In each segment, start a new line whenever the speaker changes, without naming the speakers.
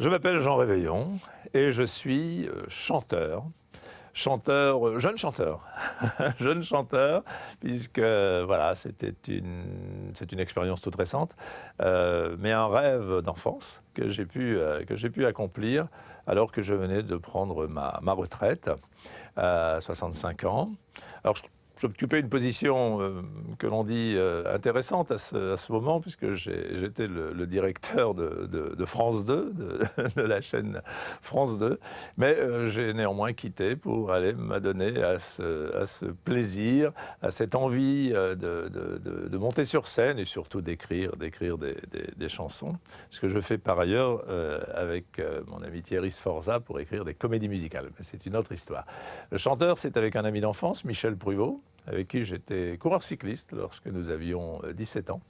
Je m'appelle Jean Réveillon et je suis chanteur. Jeune chanteur, jeune chanteur, puisque voilà, c'est une expérience toute récente, mais un rêve d'enfance que j'ai pu accomplir alors que je venais de prendre ma retraite à 65 ans. Alors, j'occupais une position que l'on dit intéressante à ce moment, puisque j'étais le directeur de France 2, de la chaîne France 2, mais j'ai néanmoins quitté pour aller m'adonner à ce plaisir, à cette envie de monter sur scène et surtout d'écrire des chansons, ce que je fais par ailleurs avec mon ami Thierry Sforza pour écrire des comédies musicales, mais c'est une autre histoire. Le chanteur, c'est avec un ami d'enfance, Michel Pruvot, avec qui j'étais coureur cycliste lorsque nous avions 17 ans.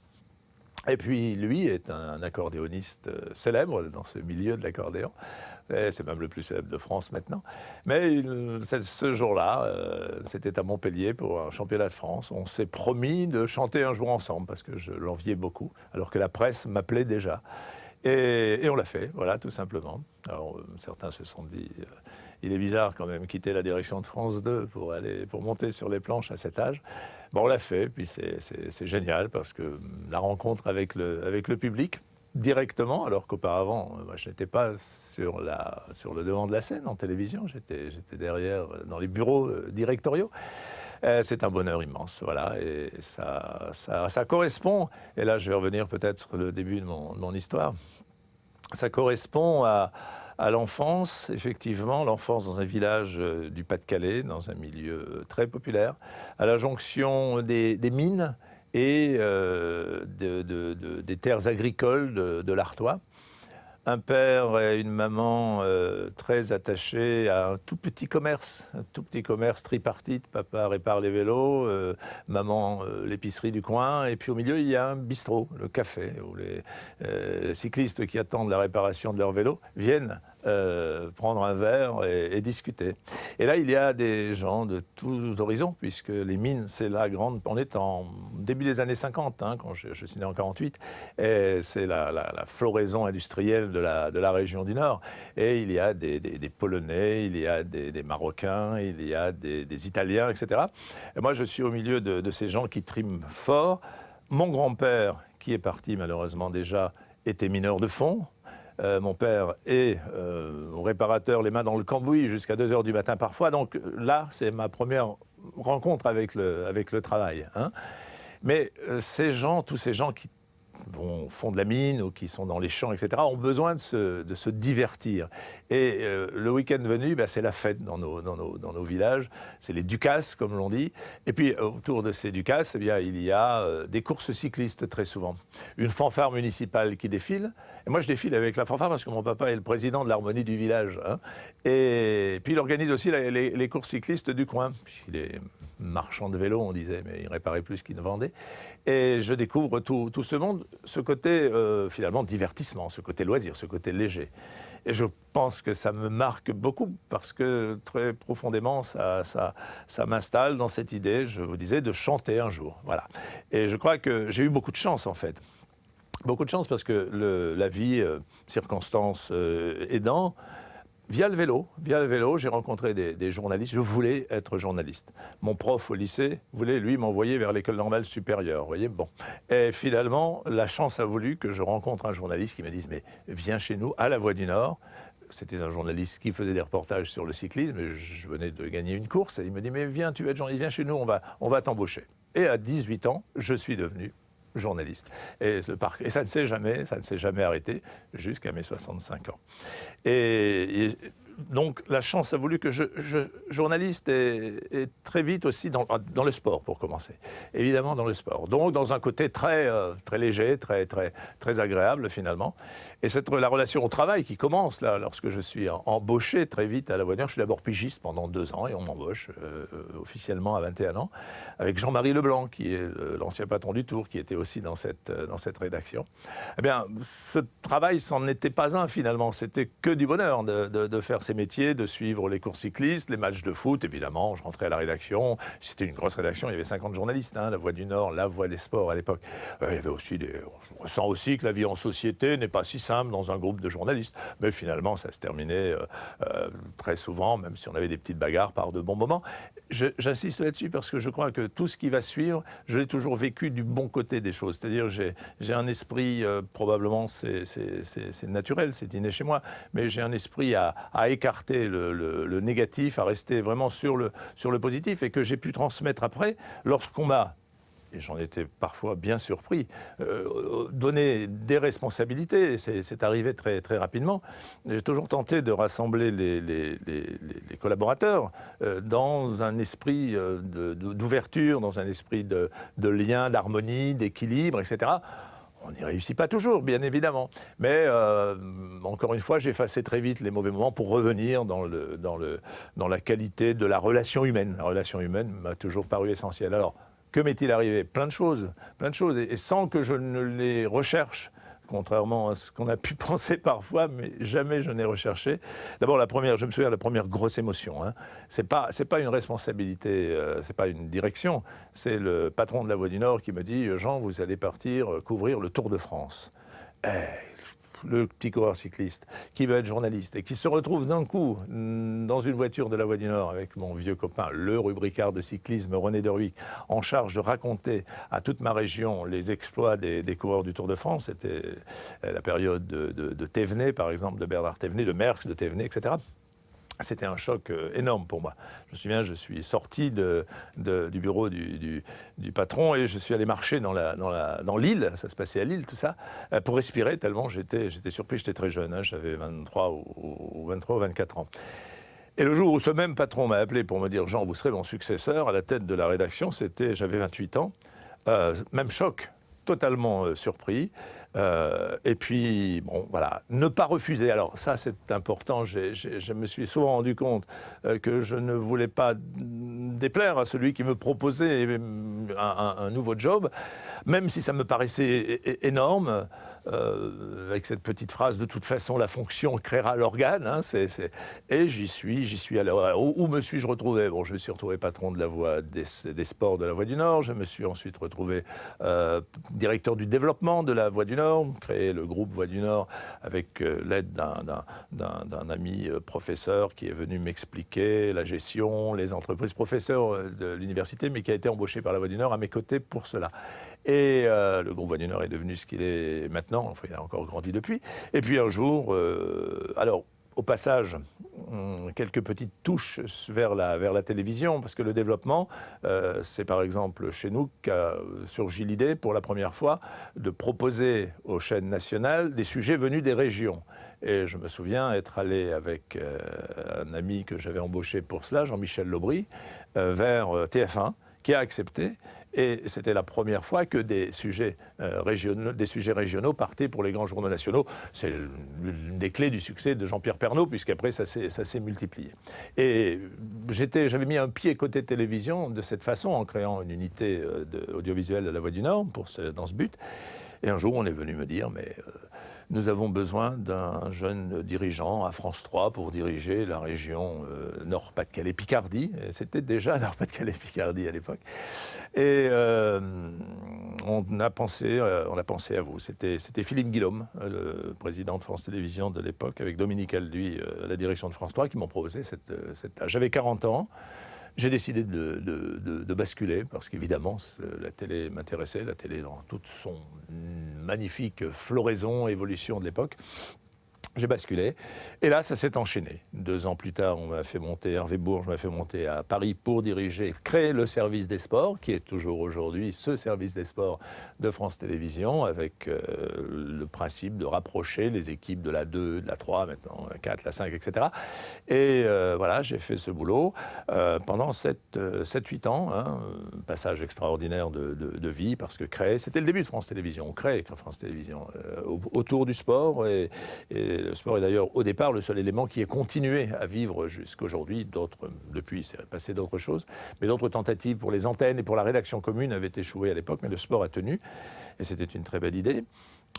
Et puis lui est un accordéoniste célèbre dans ce milieu de l'accordéon. C'est même le plus célèbre de France maintenant. Mais ce jour-là, c'était à Montpellier pour un championnat de France. On s'est promis de chanter un jour ensemble parce que je l'enviais beaucoup, alors que la presse m'appelait déjà. Et on l'a fait, voilà, tout simplement. Alors certains se sont dit... il est bizarre quand même quitter la direction de France 2 pour monter sur les planches à cet âge. Bon, on l'a fait, puis c'est génial parce que la rencontre avec le public directement, alors qu'auparavant, moi, je n'étais pas sur le devant de la scène en télévision, j'étais derrière dans les bureaux directoriaux. C'est un bonheur immense, voilà, et ça correspond, et là je vais revenir peut-être sur le début de mon histoire, ça correspond à l'enfance, effectivement, l'enfance dans un village du Pas-de-Calais, dans un milieu très populaire, à la jonction des mines et des terres agricoles de l'Artois. Un père et une maman très attachés à un tout petit commerce tripartite. Papa répare les vélos, maman l'épicerie du coin. Et puis au milieu, il y a un bistrot, le café, où les cyclistes qui attendent la réparation de leur vélo viennent prendre un verre et discuter. Et là, il y a des gens de tous horizons, puisque les mines, c'est la grande... On est en début des années 50, hein, quand je suis né en 48, et c'est la floraison industrielle de la région du Nord. Et il y a des Polonais, il y a des Marocains, il y a des Italiens, etc. Et moi, je suis au milieu de ces gens qui triment fort. Mon grand-père, qui est parti malheureusement déjà, était mineur de fond. Mon père est réparateur les mains dans le cambouis jusqu'à 2 heures du matin parfois. Donc là, c'est ma première rencontre avec le travail. Hein. Mais tous ces gens qui font de la mine ou qui sont dans les champs, etc., ont besoin de se divertir. Et le week-end venu, c'est la fête dans nos villages. C'est les ducasses, comme l'on dit. Et puis, autour de ces ducasses, il y a des courses cyclistes très souvent. Une fanfare municipale qui défile. Et moi, je défile avec la fanfare parce que mon papa est le président de l'harmonie du village. Hein. Et puis, il organise aussi les courses cyclistes du coin. Il est marchand de vélo, on disait, mais il réparait plus qu'il ne vendait. Et je découvre tout ce monde, ce côté finalement divertissement, ce côté loisir, ce côté léger. Et je pense que ça me marque beaucoup parce que très profondément, ça m'installe dans cette idée, je vous disais, de chanter un jour. Voilà. Et je crois que j'ai eu beaucoup de chance en fait. Beaucoup de chance parce que la vie, circonstances aidant, via le vélo, j'ai rencontré des journalistes. Je voulais être journaliste. Mon prof au lycée voulait, lui, m'envoyer vers l'école normale supérieure. Vous voyez, bon. Et finalement, la chance a voulu que je rencontre un journaliste qui me dise « Mais viens chez nous, à la Voix du Nord ». C'était un journaliste qui faisait des reportages sur le cyclisme. Et je venais de gagner une course. Et il me dit « Mais viens, tu vas être journaliste, viens chez nous, on va t'embaucher ». Et à 18 ans, je suis devenu journaliste. Et ça ne s'est jamais arrêté jusqu'à mes 65 ans. Et donc la chance a voulu que journaliste et très vite aussi dans le sport pour commencer. Évidemment dans le sport. Donc dans un côté très léger, très agréable finalement. Et la relation au travail qui commence là lorsque je suis embauché très vite à la Voix du Nord. Je suis d'abord pigiste pendant 2 ans et on m'embauche officiellement à 21 ans avec Jean-Marie Leblanc qui est l'ancien patron du Tour qui était aussi dans cette rédaction. Eh bien ce travail c'en était pas un finalement. C'était que du bonheur de faire ces métiers, de suivre les courses cyclistes, les matchs de foot, évidemment. Je rentrais à la rédaction. C'était une grosse rédaction, il y avait 50 journalistes, hein, La Voix du Nord, La Voix des Sports à l'époque. Il y avait aussi on ressent aussi que la vie en société n'est pas si simple dans un groupe de journalistes. Mais finalement, ça se terminait très souvent, même si on avait des petites bagarres par de bons moments. J'insiste là-dessus parce que je crois que tout ce qui va suivre, je l'ai toujours vécu du bon côté des choses. C'est-à-dire, j'ai un esprit, probablement c'est naturel, c'est inné chez moi, mais j'ai un esprit à écarter le négatif, à rester vraiment sur le positif et que j'ai pu transmettre après lorsqu'on m'a, et j'en étais parfois bien surpris, donner des responsabilités. C'est arrivé très, très rapidement. J'ai toujours tenté de rassembler les collaborateurs dans un esprit d'ouverture, dans un esprit de lien, d'harmonie, d'équilibre, etc. On n'y réussit pas toujours, bien évidemment. Mais encore une fois, j'ai effacé très vite les mauvais moments pour revenir dans la qualité de la relation humaine. La relation humaine m'a toujours paru essentielle. Alors, que m'est-il arrivé? Plein de choses. Et sans que je ne les recherche, contrairement à ce qu'on a pu penser parfois, mais jamais je n'ai recherché. D'abord, je me souviens de la première grosse émotion. Hein. C'est pas une responsabilité, c'est pas une direction. C'est le patron de La Voix du Nord qui me dit « Jean, vous allez partir couvrir le Tour de France ». Le petit coureur cycliste qui veut être journaliste et qui se retrouve d'un coup dans une voiture de La Voix du Nord avec mon vieux copain, le rubricard de cyclisme René Derwick, en charge de raconter à toute ma région les exploits des coureurs du Tour de France. C'était la période de Thévenet, par exemple, de Bernard Thévenet, de Merckx, de Thévenet, etc. C'était un choc énorme pour moi. Je me souviens, je suis sorti du bureau du patron et je suis allé marcher dans Lille, ça se passait à Lille, tout ça, pour respirer, tellement j'étais surpris, j'étais très jeune, hein, j'avais 23 ou 24 ans. Et le jour où ce même patron m'a appelé pour me dire « Jean, vous serez mon successeur » à la tête de la rédaction, j'avais 28 ans, même choc, totalement surpris. Et puis, bon, voilà, ne pas refuser. Alors ça, c'est important. Je me suis souvent rendu compte que je ne voulais pas déplaire à celui qui me proposait un nouveau job, même si ça me paraissait énorme. Avec cette petite phrase, de toute façon, la fonction créera l'organe. Hein, et j'y suis allé. Où me suis-je retrouvé? Bon, je me suis retrouvé patron de la Voix des Sports de La Voix du Nord. Je me suis ensuite retrouvé directeur du développement de La Voix du Nord, créé le groupe Voix du Nord avec l'aide d'un ami professeur qui est venu m'expliquer la gestion, les entreprises, professeur de l'université, mais qui a été embauché par La Voix du Nord à mes côtés pour cela. Et le groupe Voix du Nord est devenu ce qu'il est maintenant. Enfin, il a encore grandi depuis. Et puis un jour, alors au passage, quelques petites touches vers la télévision, parce que le développement, c'est par exemple chez nous qu'a surgi l'idée pour la première fois de proposer aux chaînes nationales des sujets venus des régions. Et je me souviens être allé avec un ami que j'avais embauché pour cela, Jean-Michel Laubry, vers TF1, qui a accepté. Et c'était la première fois que des sujets régionaux partaient pour les grands journaux nationaux. C'est l'une des clés du succès de Jean-Pierre Pernaut, puisqu'après, ça s'est multiplié. Et j'avais mis un pied côté télévision de cette façon, en créant une unité audiovisuelle à La Voix du Nord dans ce but. Et un jour, on est venu me dire, mais nous avons besoin d'un jeune dirigeant à France 3 pour diriger la région Nord-Pas-de-Calais-Picardie. C'était déjà Nord-Pas-de-Calais-Picardie à l'époque. Et on a pensé à vous. C'était Philippe Guillaume, le président de France Télévisions de l'époque, avec Dominique Alduy à la direction de France 3, qui m'ont proposé cette tâche. J'avais 40 ans. J'ai décidé de basculer, parce qu'évidemment, la télé m'intéressait, la télé dans toute son magnifique floraison, évolution de l'époque. J'ai basculé. Et là, ça s'est enchaîné. 2 ans plus tard, Hervé Bourges m'a fait monter à Paris pour créer le service des sports, qui est toujours aujourd'hui ce service des sports de France Télévisions, avec le principe de rapprocher les équipes de la 2, de la 3, maintenant la 4, la 5, etc. Et voilà, j'ai fait ce boulot pendant 7-8 ans. Hein, un passage extraordinaire de vie, parce que c'était le début de France Télévisions. On crée France Télévisions autour du sport et le sport est d'ailleurs, au départ, le seul élément qui ait continué à vivre jusqu'aujourd'hui. Depuis, c'est passé d'autres choses. Mais d'autres tentatives pour les antennes et pour la rédaction commune avaient échoué à l'époque, mais le sport a tenu. Et c'était une très belle idée.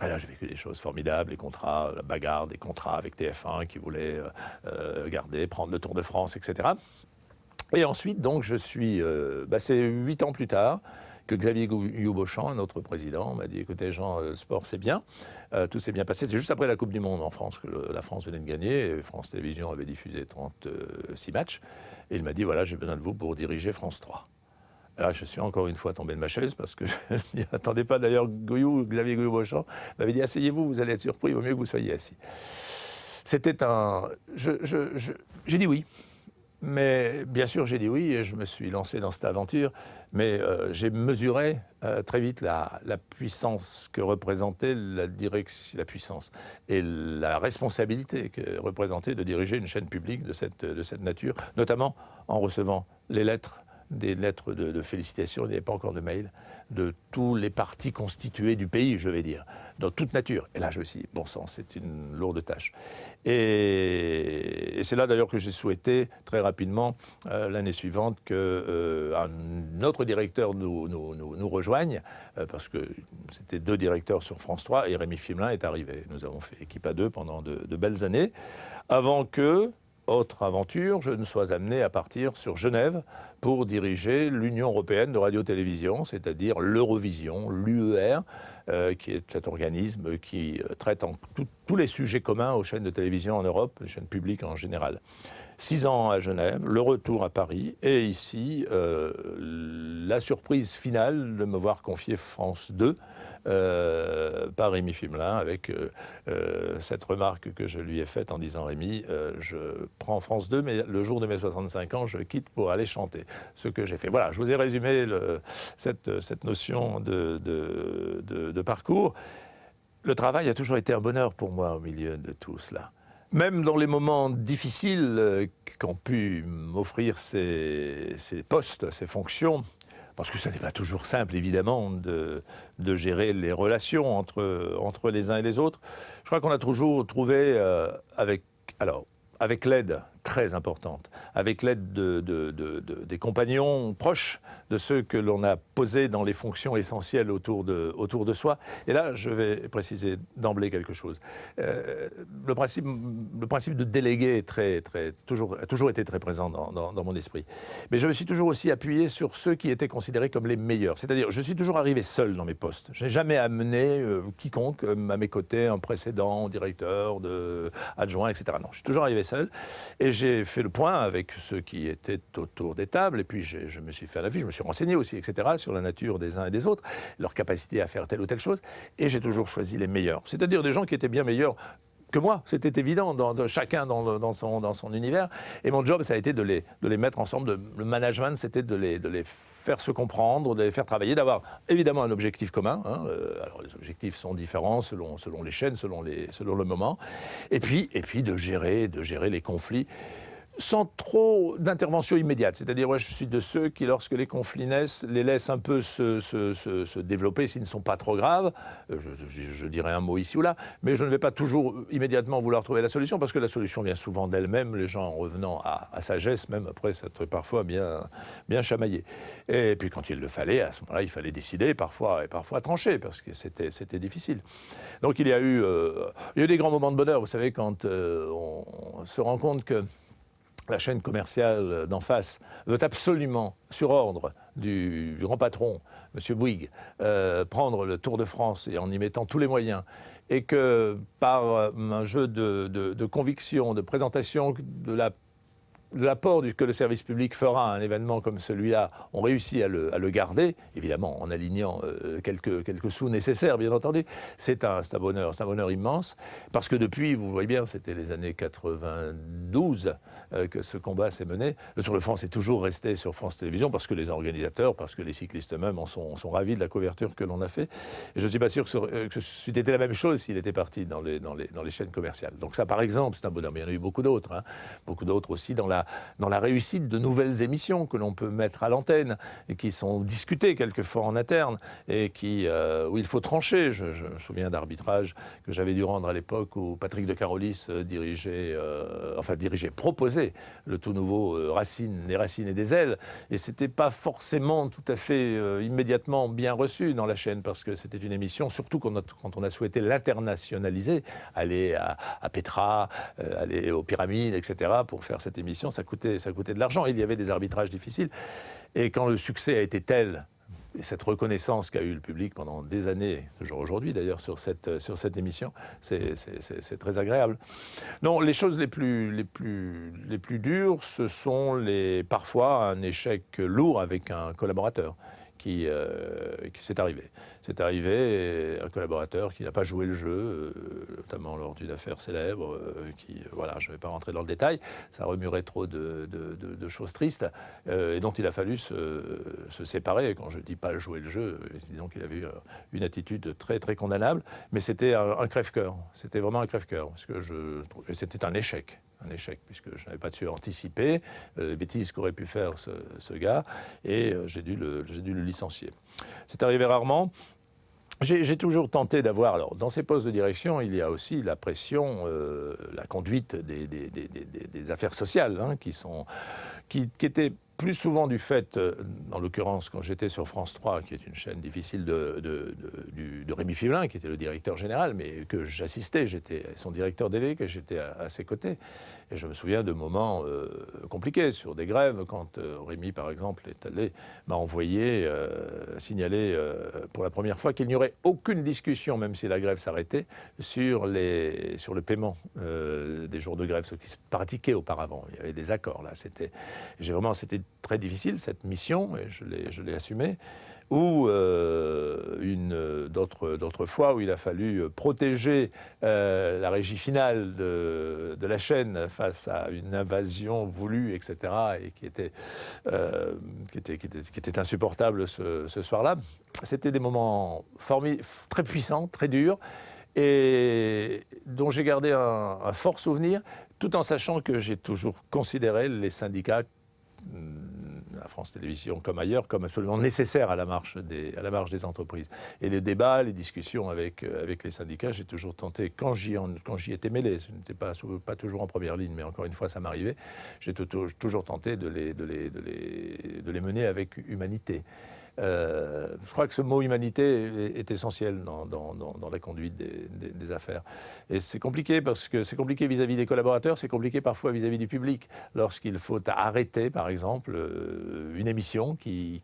Et là, j'ai vécu des choses formidables, les contrats, la bagarre des contrats avec TF1 qui voulaient prendre le Tour de France, etc. Et ensuite, donc, c'est 8 ans plus tard que Xavier Guyot-Beauchamp, notre président, m'a dit « Écoutez, Jean, le sport, c'est bien. Tout s'est bien passé. » C'est juste après la Coupe du Monde en France que la France venait de gagner. Et France Télévisions avait diffusé 36 matchs. Et il m'a dit « Voilà, j'ai besoin de vous pour diriger France 3. » Là, je suis encore une fois tombé de ma chaise parce que je n'y attendais pas. D'ailleurs, Xavier Guyot-Beauchamp m'avait dit « Asseyez-vous, vous allez être surpris, il vaut mieux que vous soyez assis. » C'était un... J'ai dit oui. Mais bien sûr, j'ai dit oui et je me suis lancé dans cette aventure. Mais j'ai mesuré très vite la puissance que représentait la puissance et la responsabilité que représentait de diriger une chaîne publique de cette nature, notamment en recevant des lettres de félicitations, il n'y avait pas encore de mail, de tous les partis constitués du pays, je vais dire, dans toute nature. Et là, je me suis dit, bon sang, c'est une lourde tâche. Et c'est là d'ailleurs que j'ai souhaité, très rapidement, l'année suivante, qu'un autre directeur nous rejoigne, parce que c'était 2 directeurs sur France 3, et Rémi Fimelin est arrivé. Nous avons fait équipe à 2 pendant de belles années, avant que... Autre aventure, je ne sois amené à partir sur Genève pour diriger l'Union européenne de radio-télévision, c'est-à-dire l'Eurovision, l'UER, qui est cet organisme qui traite tous les sujets communs aux chaînes de télévision en Europe, les chaînes publiques en général. 6 ans à Genève, le retour à Paris, et ici, la surprise finale de me voir confier France 2 par Rémi Fimelin, avec cette remarque que je lui ai faite en disant « Rémi, je prends France 2, mais le jour de mes 65 ans, je quitte pour aller chanter. » Ce que j'ai fait. Voilà, je vous ai résumé cette notion de parcours. Le travail a toujours été un bonheur pour moi au milieu de tout cela. Même dans les moments difficiles qu'ont pu m'offrir ces postes, ces fonctions, parce que ce n'est pas toujours simple, évidemment, de gérer les relations entre les uns et les autres. Je crois qu'on a toujours trouvé, avec l'aide très importante, avec l'aide des compagnons proches, de ceux que l'on a posés dans les fonctions essentielles autour de soi. Et là, je vais préciser d'emblée quelque chose. Le principe de déléguer a toujours été très présent dans mon esprit. Mais je me suis toujours aussi appuyé sur ceux qui étaient considérés comme les meilleurs. C'est-à-dire, je suis toujours arrivé seul dans mes postes. Je n'ai jamais amené quiconque à mes côtés, un précédent directeur, adjoint, etc. Non, je suis toujours arrivé seul. Et j'ai fait le point avec ceux qui étaient autour des tables, et puis je me suis fait à la vie, je me suis renseigné aussi, etc., sur la nature des uns et des autres, leur capacité à faire telle ou telle chose, et j'ai toujours choisi les meilleurs. C'est-à-dire des gens qui étaient bien meilleurs que moi, c'était évident, chacun dans son univers. Et mon job, ça a été de les mettre ensemble. Le management, c'était de les faire se comprendre, de les faire travailler, d'avoir évidemment un objectif commun. Alors les objectifs sont différents selon les chaînes, selon le moment. Et puis de gérer les conflits sans trop d'intervention immédiate. C'est-à-dire, je suis de ceux qui, lorsque les conflits naissent, les laissent un peu se développer s'ils ne sont pas trop graves. Je dirais un mot ici ou là, mais je ne vais pas toujours immédiatement vouloir trouver la solution, parce que la solution vient souvent d'elle-même, les gens en revenant à sagesse, même après s'être parfois bien chamaillés. Et puis quand il le fallait, à ce moment-là, il fallait décider, parfois trancher, parce que c'était difficile. Donc il y a eu des grands moments de bonheur, vous savez, quand on se rend compte que la chaîne commerciale d'en face veut absolument, sur ordre du grand patron, M. Bouygues, prendre le Tour de France et en y mettant tous les moyens, et que par un jeu de conviction, de présentation de l'apport que le service public fera à un événement comme celui-là, on réussit à le garder, évidemment en alignant quelques sous nécessaires, bien entendu. C'est un bonheur immense, parce que depuis, vous voyez bien, c'était les années 92 que ce combat s'est mené. Le Tour de France est toujours resté sur France Télévisions, parce que les organisateurs, parce que les cyclistes eux-mêmes en sont ravis de la couverture que l'on a fait. Et je ne suis pas sûr que c'était la même chose s'il était parti dans les chaînes commerciales. Donc ça, par exemple, c'est un bonheur. Mais il y en a eu beaucoup d'autres. Beaucoup d'autres aussi dans la réussite de nouvelles émissions que l'on peut mettre à l'antenne et qui sont discutées quelquefois en interne et où il faut trancher. Je me souviens d'arbitrages que j'avais dû rendre à l'époque où Patrick de Carolis proposait le tout nouveau Racine, des Racines et des ailes. Et c'était pas forcément tout à fait immédiatement bien reçu dans la chaîne parce que c'était une émission, surtout quand on a souhaité l'internationaliser, aller à Petra, aller aux pyramides, etc. pour faire cette émission, ça coûtait de l'argent. Il y avait des arbitrages difficiles. Et quand le succès a été tel, et cette reconnaissance qu'a eu le public pendant des années, toujours aujourd'hui d'ailleurs, sur cette émission, c'est très agréable. Non, les choses les plus dures, ce sont parfois un échec lourd avec un collaborateur qui s'est arrivé. C'est arrivé, un collaborateur qui n'a pas joué le jeu, notamment lors d'une affaire célèbre, je ne vais pas rentrer dans le détail, ça remuerait trop de choses tristes, et dont il a fallu se séparer. Quand je ne dis pas jouer le jeu, disons qu'il avait eu une attitude très, très condamnable, mais c'était un crève-cœur. C'était vraiment un crève-cœur, parce que c'était un échec, puisque je n'avais pas su anticiper les bêtises qu'aurait pu faire ce gars, et j'ai dû le licencier. C'est arrivé rarement. J'ai toujours tenté d'avoir, alors dans ces postes de direction, il y a aussi la pression, la conduite des affaires sociales, hein, qui étaient plus souvent du fait, en l'occurrence quand j'étais sur France 3, qui est une chaîne difficile de Rémi Fivelin, qui était le directeur général, mais que j'assistais, j'étais son directeur délégué, j'étais à ses côtés. Et je me souviens de moments compliqués sur des grèves, quand Rémi, par exemple, m'a envoyé signaler pour la première fois qu'il n'y aurait aucune discussion, même si la grève s'arrêtait, sur le paiement des jours de grève, ce qui se pratiquait auparavant. Il y avait des accords, là. C'était très difficile, cette mission, et je l'ai assumée. Ou d'autres fois où il a fallu protéger la régie finale de la chaîne face à une invasion voulue, etc., et qui était insupportable ce soir-là. C'était des moments très puissants, très durs, et dont j'ai gardé un fort souvenir, tout en sachant que j'ai toujours considéré les syndicats à France Télévisions comme ailleurs, comme absolument nécessaire à la marche des entreprises. Et les débats, les discussions avec les syndicats, j'ai toujours tenté, quand j'y étais mêlé, je n'étais pas toujours en première ligne, mais encore une fois ça m'arrivait, j'ai toujours tenté de les mener avec humanité. Je crois que ce mot humanité est essentiel dans la conduite des affaires. Et c'est compliqué parce que c'est compliqué vis-à-vis des collaborateurs, c'est compliqué parfois vis-à-vis du public. Lorsqu'il faut arrêter, par exemple, une émission qui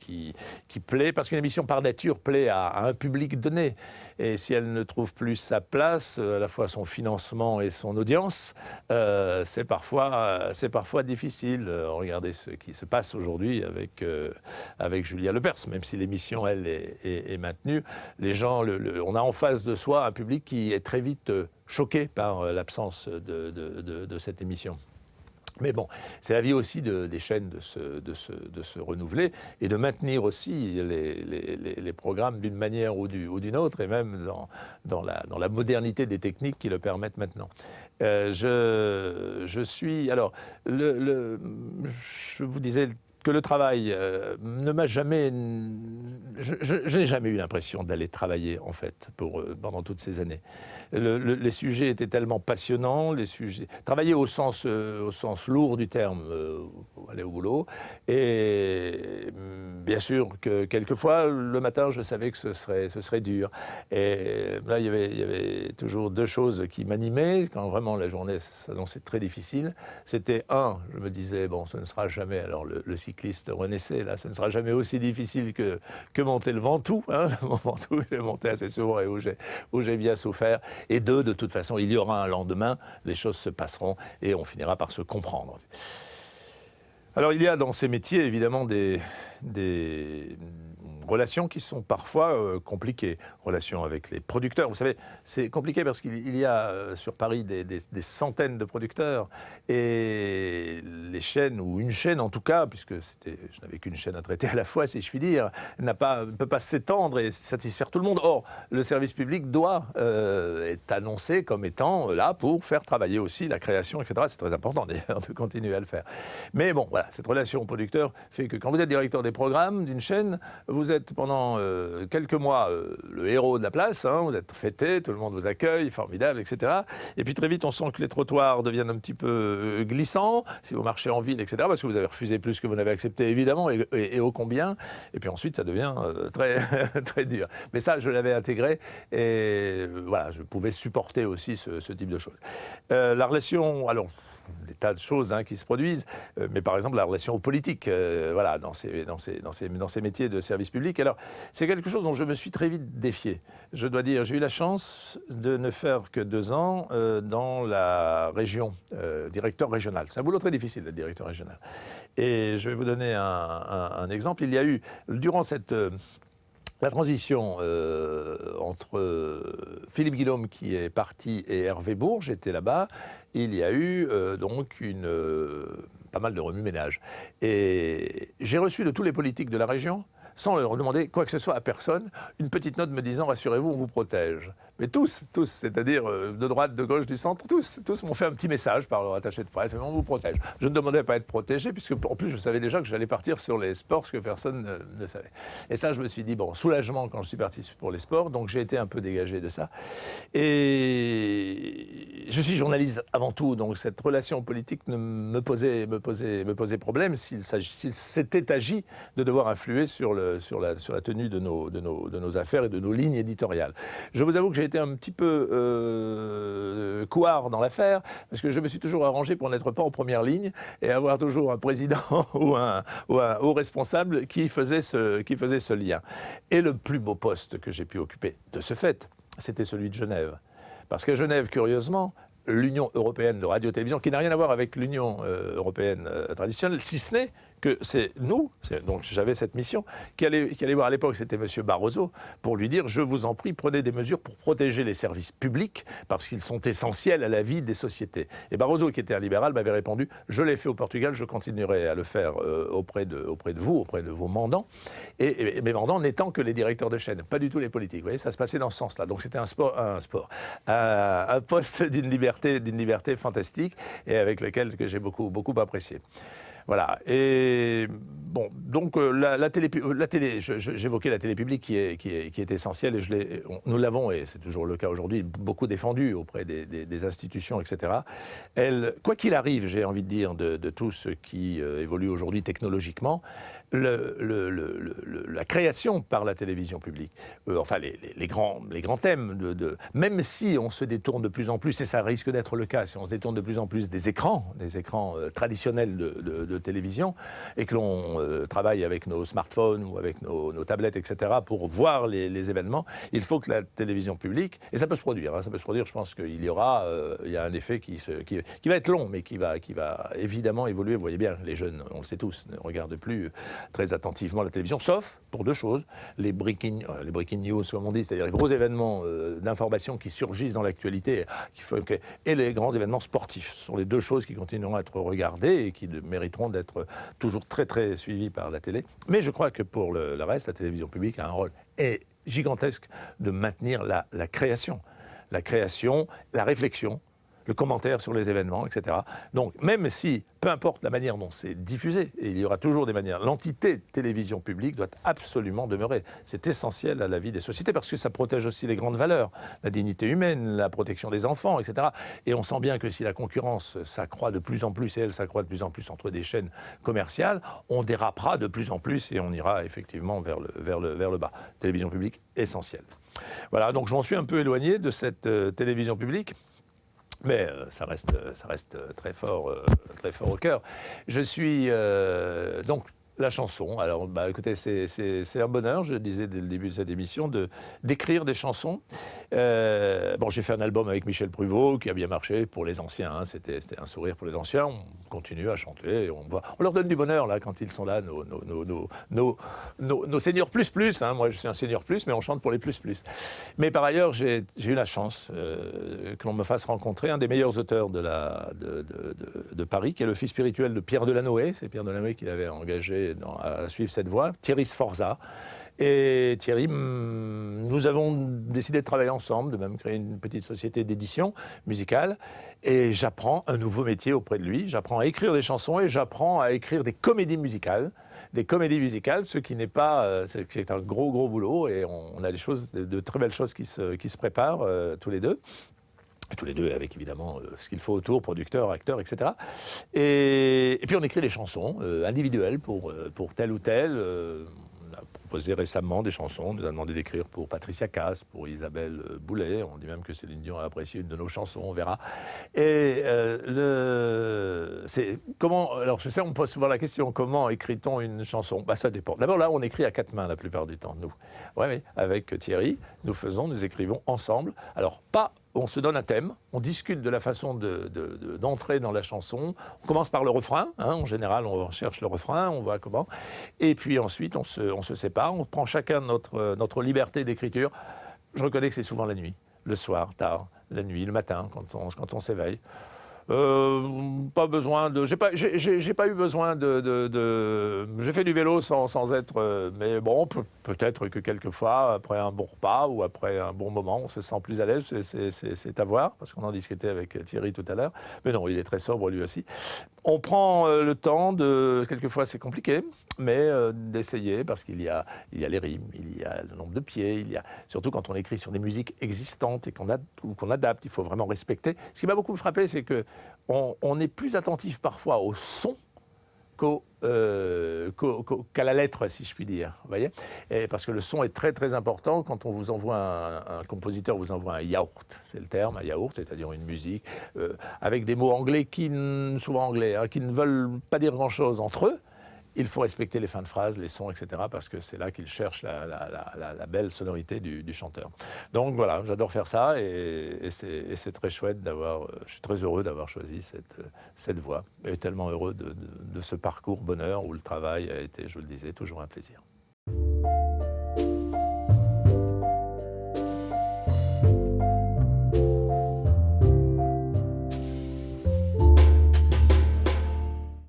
plaît, parce qu'une émission par nature plaît à un public donné. Et si elle ne trouve plus sa place, à la fois son financement et son audience, c'est parfois difficile. Regardez ce qui se passe aujourd'hui avec Julia Lepers, même si l'émission, elle, est maintenue, les gens, on a en face de soi un public qui est très vite choqué par l'absence de cette émission. Mais bon, c'est la vie aussi des chaînes de se renouveler et de maintenir aussi les programmes d'une manière ou d'une autre, et même dans la modernité des techniques qui le permettent maintenant. Je vous disais que le travail ne m'a jamais... Je n'ai jamais eu l'impression d'aller travailler, en fait, pendant toutes ces années. Les sujets étaient tellement passionnants, travailler au sens lourd du terme, aller au boulot. Et bien sûr que quelquefois, le matin, je savais que ce serait dur. Et là, il y avait toujours deux choses qui m'animaient, quand vraiment la journée s'annonçait très difficile. C'était je me disais, bon, ce ne sera jamais, alors le cycliste renaissait, là, ce ne sera jamais aussi difficile que monter le Ventoux. Hein. Mon Ventoux, j'ai monté assez souvent et où j'ai bien souffert. Et de toute façon, il y aura un lendemain, les choses se passeront et on finira par se comprendre. Alors, il y a dans ces métiers, évidemment, des relations qui sont parfois compliquées. Relations avec les producteurs. Vous savez, c'est compliqué parce qu'il y a sur Paris des centaines de producteurs et les chaînes, ou une chaîne en tout cas, puisque je n'avais qu'une chaîne à traiter à la fois, si je puis dire, ne peut pas s'étendre et satisfaire tout le monde. Or, le service public est annoncé comme étant là pour faire travailler aussi la création, etc. C'est très important d'ailleurs de continuer à le faire. Mais bon, voilà, cette relation au producteur fait que quand vous êtes directeur des programmes d'une chaîne, vous êtes pendant quelques mois le héros de la place, hein, vous êtes fêté, tout le monde vous accueille, formidable, etc. Et puis très vite, on sent que les trottoirs deviennent un petit peu glissants, si vous marchez en ville, etc., parce que vous avez refusé plus que vous n'avez accepté, évidemment, et ô combien. Et puis ensuite, ça devient très, très dur. Mais ça, je l'avais intégré, et voilà, je pouvais supporter aussi ce type de choses. La relation, alors, des tas de choses qui se produisent, mais par exemple la relation politique, voilà, dans ces métiers de service public. Alors, c'est quelque chose dont je me suis très vite défié. Je dois dire, j'ai eu la chance de ne faire que 2 ans dans la région, directeur régional. C'est un boulot très difficile d'être directeur régional. Et je vais vous donner un exemple. Il y a eu, durant la transition entre Philippe Guillaume qui est parti et Hervé Bourges, j'étais là-bas, il y a eu donc pas mal de remue-ménage. Et j'ai reçu de tous les politiques de la région, sans leur demander quoi que ce soit à personne, une petite note me disant « Rassurez-vous, on vous protège ». Mais tous, c'est-à-dire de droite, de gauche, du centre, tous m'ont fait un petit message par leur attaché de presse, on vous protège. Je ne demandais pas à être protégé, puisque en plus je savais déjà que j'allais partir sur les sports, ce que personne ne savait. Et ça, je me suis dit, bon, soulagement quand je suis parti pour les sports, donc j'ai été un peu dégagé de ça. Et je suis journaliste avant tout, donc cette relation politique me posait problème s'il s'était agi de devoir influer sur la tenue de nos affaires et de nos lignes éditoriales. Je vous avoue que j'ai été un petit peu couard dans l'affaire, parce que je me suis toujours arrangé pour n'être pas en première ligne et avoir toujours un président ou un haut responsable qui faisait ce lien. Et le plus beau poste que j'ai pu occuper de ce fait, c'était celui de Genève. Parce qu'à Genève, curieusement, l'Union européenne de radio-télévision, qui n'a rien à voir avec l'Union européenne traditionnelle, si ce n'est que c'est nous, donc j'avais cette mission, qui allait voir à l'époque, c'était M. Barroso, pour lui dire « Je vous en prie, prenez des mesures pour protéger les services publics, parce qu'ils sont essentiels à la vie des sociétés. » Et Barroso, qui était un libéral, m'avait répondu « Je l'ai fait au Portugal, je continuerai à le faire auprès de vous, auprès de vos mandants, et mes mandants n'étant que les directeurs de chaîne, pas du tout les politiques. » Vous voyez, ça se passait dans ce sens-là. Donc c'était un poste d'une liberté fantastique, et avec lequel que j'ai beaucoup apprécié. Voilà. Et bon, donc la télé, j'évoquais la télé publique qui est essentielle, et nous l'avons, et c'est toujours le cas aujourd'hui, beaucoup défendue auprès des institutions, etc. Elle, quoi qu'il arrive, j'ai envie de dire, de tout ce qui évolue aujourd'hui technologiquement, la création par la télévision publique, enfin les grands thèmes, même si on se détourne de plus en plus, et ça risque d'être le cas, si on se détourne de plus en plus des écrans traditionnels de télévision, et que l'on travaille avec nos smartphones ou avec nos tablettes, etc., pour voir les événements, il faut que la télévision publique, et ça peut se produire, je pense qu'il y aura, il y a un effet qui va être long, mais qui va évidemment évoluer. Vous voyez bien, les jeunes, on le sait tous, ne regardent plus très attentivement la télévision, sauf pour 2 choses, les breaking news, comme on dit, c'est-à-dire les gros événements d'information qui surgissent dans l'actualité, et les grands événements sportifs. Ce sont les 2 choses qui continueront à être regardées et qui mériteront d'être toujours très très suivies par la télé. Mais je crois que pour le reste, la télévision publique a un rôle gigantesque de maintenir la création, la réflexion, le commentaire sur les événements, etc. Donc, même si, peu importe la manière dont c'est diffusé, et il y aura toujours des manières, l'entité télévision publique doit absolument demeurer. C'est essentiel à la vie des sociétés, parce que ça protège aussi les grandes valeurs, la dignité humaine, la protection des enfants, etc. Et on sent bien que si la concurrence s'accroît de plus en plus, et elle s'accroît de plus en plus entre des chaînes commerciales, on dérapera de plus en plus, et on ira effectivement vers le bas. Télévision publique, essentielle. Voilà, donc je m'en suis un peu éloigné de cette télévision publique. Mais ça reste très fort au cœur. Je suis donc La chanson. Alors, bah, écoutez, c'est un bonheur, je le disais dès le début de cette émission, d'écrire des chansons. Bon, j'ai fait un album avec Michel Pruvot qui a bien marché pour les anciens. Hein. C'était un sourire pour les anciens. On continue à chanter. On leur donne du bonheur là quand ils sont là, nos seniors plus. Hein. Moi, je suis un senior plus, mais on chante pour les plus. Mais par ailleurs, j'ai eu la chance que l'on me fasse rencontrer un des meilleurs auteurs de Paris, qui est le fils spirituel de Pierre Delanoë. C'est Pierre Delanoë qui l'avait engagé à suivre cette voie, Thierry Sforza. Et Thierry, nous avons décidé de travailler ensemble, de même créer une petite société d'édition musicale. Et j'apprends un nouveau métier auprès de lui. J'apprends à écrire des chansons et j'apprends à écrire des comédies musicales. Des comédies musicales, ce qui n'est pas... c'est un gros boulot et on a de très belles choses qui se préparent tous les deux. Tous les deux avec évidemment ce qu'il faut autour, producteurs, acteurs, etc. Et puis on écrit des chansons individuelles pour tel ou tel. On a proposé récemment des chansons, on nous a demandé d'écrire pour Patricia Cass, pour Isabelle Boulay. On dit même que Céline Dion a apprécié une de nos chansons, on verra. Et c'est comment... Alors je sais, on me pose souvent la question, comment écrit-on une chanson? Bah, ça dépend. D'abord là, on écrit à 4 mains la plupart du temps, nous. Ouais, avec Thierry, nous écrivons ensemble. Alors pas... On se donne un thème, on discute de la façon d'entrer dans la chanson. On commence par le refrain, hein, en général on cherche le refrain, on voit comment. Et puis ensuite on se sépare, on prend chacun notre liberté d'écriture. Je reconnais que c'est souvent la nuit, le soir, tard, la nuit, le matin, quand on s'éveille. Pas besoin de... J'ai pas eu besoin de... J'ai fait du vélo sans être... mais bon, peut-être que quelquefois, après un bon repas ou après un bon moment, on se sent plus à l'aise, c'est à voir, parce qu'on en discutait avec Thierry tout à l'heure. Mais non, il est très sobre lui aussi. On prend le temps de... Quelquefois c'est compliqué, mais d'essayer, parce qu'il y a les rimes, il y a le nombre de pieds, il y a... Surtout quand on écrit sur des musiques existantes et qu'on adapte, il faut vraiment respecter. Ce qui m'a beaucoup frappé, c'est que on est plus attentif parfois au son qu'à la lettre, si je puis dire. Vous voyez, et parce que le son est très important. Quand on vous envoie un compositeur vous envoie un yaourt, c'est le terme, un yaourt, c'est-à-dire une musique avec des mots anglais souvent anglais, hein, qui ne veulent pas dire grand-chose entre eux. Il faut respecter les fins de phrases, les sons, etc., parce que c'est là qu'ils cherchent la belle sonorité du chanteur. Donc voilà, j'adore faire ça et c'est très chouette d'avoir... Je suis très heureux d'avoir choisi cette voie et tellement heureux de ce parcours bonheur où le travail a été, je vous le disais, toujours un plaisir.